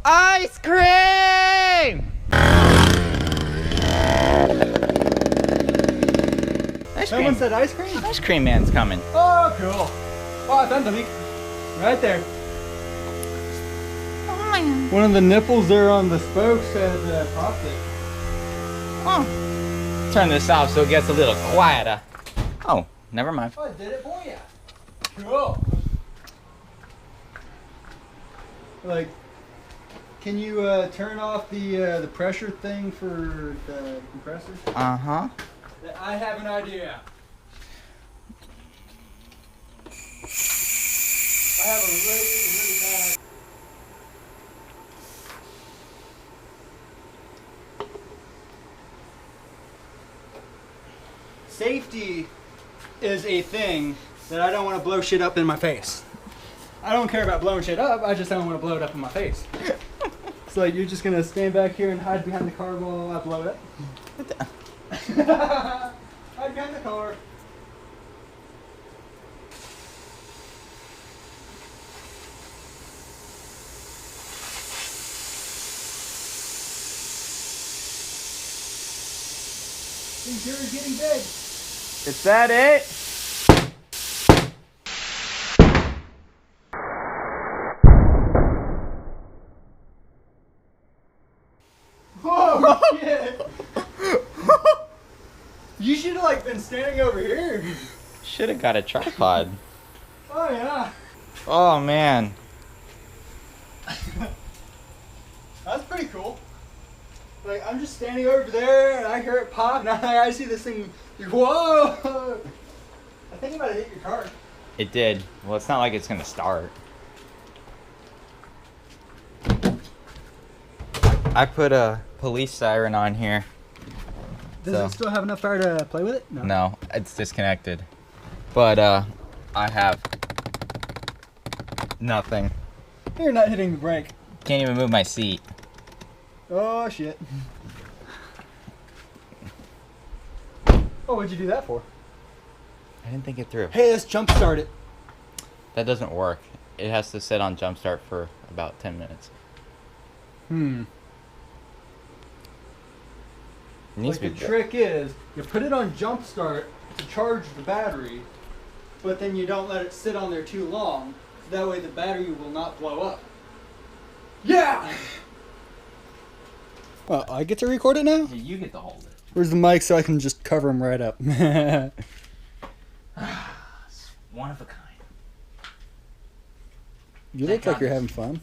Ice cream! Someone said ice cream? Ice cream man's coming. Oh, cool. Oh, I found something. Right there. Oh man. One of the nipples there on the spokes has popped it. Oh. Turn this off so it gets a little quieter. Oh, never mind. Oh, I did it for you. Cool. Like, can you turn off the pressure thing for the compressor? Uh-huh. I have an idea. I have a really bad idea. Safety is a thing that I don't want to blow shit up in my face. I don't care about blowing shit up, I just don't want to blow it up in my face. So like, you're just gonna stand back here and hide behind the car while I blow it up? Hide behind the car. These are getting big. Is that it? Oh shit! You should have like been standing over here. Should have got a tripod. Oh yeah. Oh man. That's pretty cool. Like, I'm just standing over there and I hear it pop and I see this thing. Whoa! I think it might have hit your car. It did. Well, it's not like it's gonna start. I put a police siren on here. Does it still have enough fire to play with it? No, it's disconnected. But I have nothing. You're not hitting the brake. Can't even move my seat. Oh shit. Oh, what'd you do that for? I didn't think it through. Hey, let's jump start it. That doesn't work. It has to sit on jump start for about 10 minutes. It needs Like to the be trick is, you put it on jump start to charge the battery, but then you don't let it sit on there too long. So that way the battery will not blow up. Yeah! Well, I get to record it now? Yeah, you get to hold it. Where's the mic so I can just cover him right up? It's one of a kind. You look like you're having fun.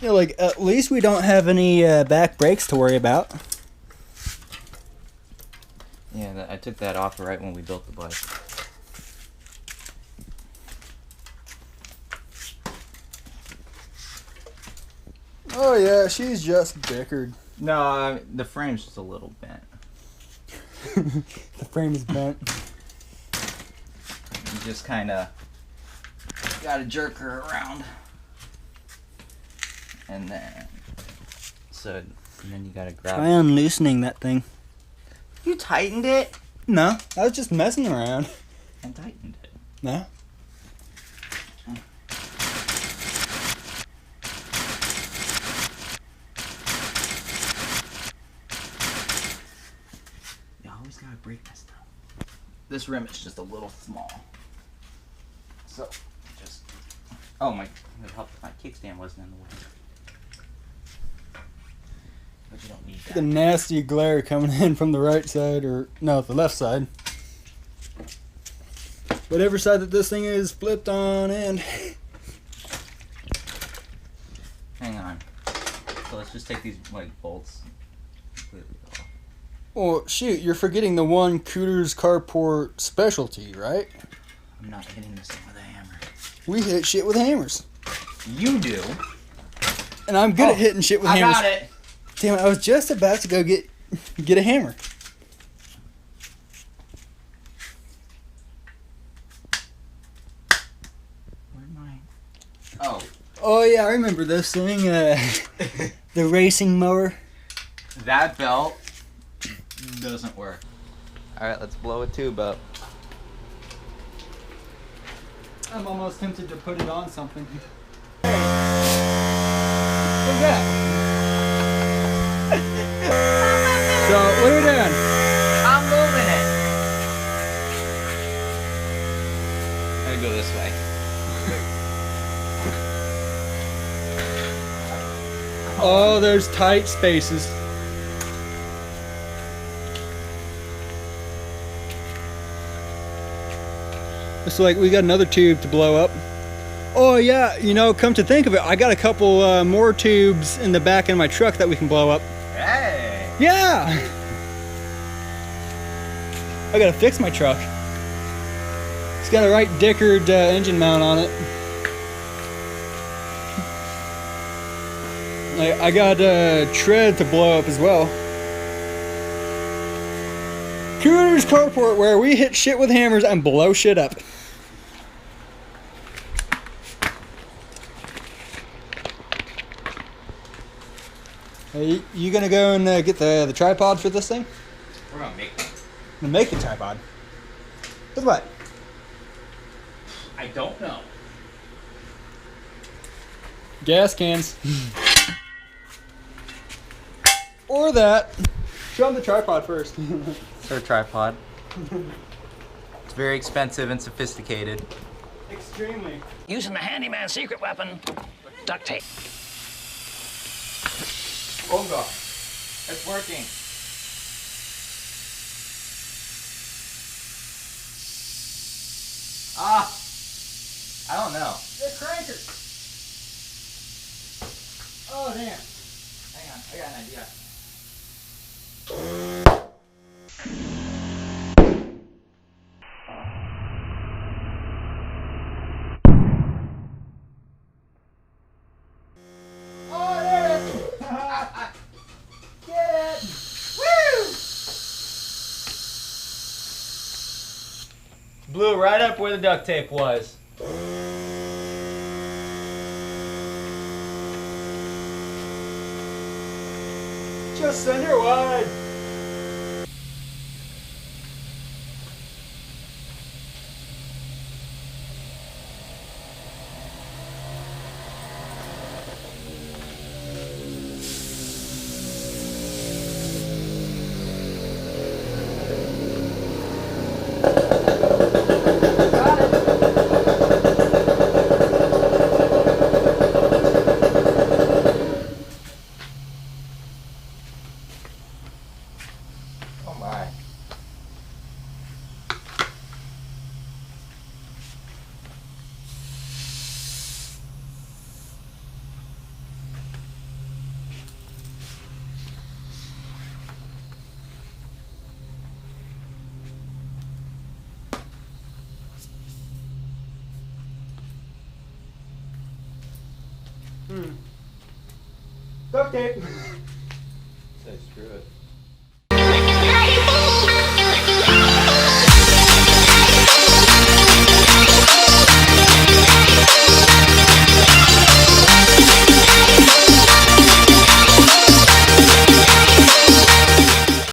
Yeah, like, at least we don't have any back brakes to worry about. Yeah, I took that off right when we built the bike. Oh yeah, she's just bickered. No, the frame's just a little bent. The frame is bent. You just kind of gotta jerk her around. And then you gotta grab Try unloosening that thing. You tightened it? No, I was just messing around. And tightened it. No? You always gotta break this stuff. This rim is just a little small. So, just... Oh, it helped if my kickstand wasn't in the way. But you don't need that. The nasty glare coming in from the right side, or no, the left side. Whatever side that this thing is flipped on and Hang on. So let's just take these bolts completely off. oh shoot, you're forgetting the one Cooters Carport specialty, right? I'm not hitting this thing with a hammer. We hit shit with hammers. You do. And I'm good at hitting shit with hammers. I got it. Damn it, I was just about to go get a hammer. Where'd my... Oh. Oh yeah, I remember this thing, the racing mower. That belt doesn't work. Alright, let's blow a tube up. I'm almost tempted to put it on something. Look at that. So, what are we doing? I'm moving it. I'm gonna go this way. Oh, there's tight spaces. It's like we got another tube to blow up. Oh yeah, you know, come to think of it, I got a couple more tubes in the back of my truck that we can blow up. Hey! Yeah! I gotta fix my truck. It's got a right Dickard engine mount on it. I got a tread to blow up as well. Cooters Carport, where we hit shit with hammers and blow shit up. Hey, you gonna go and get the tripod for this thing? We're gonna make it. I'm gonna make the tripod. With what? I don't know. Gas cans. Or that. Show them the tripod first. It's our tripod. It's very expensive and sophisticated. Extremely. Using the handyman's secret weapon, duct tape. Oh god. It's working. Ah! I don't know. The cranker. Oh damn. Hang on, I got an idea. Oh, there it is. Get it. Woo! Blew right up where the duct tape was. Just send her wide. Oh my. Duct tape. Say screw it.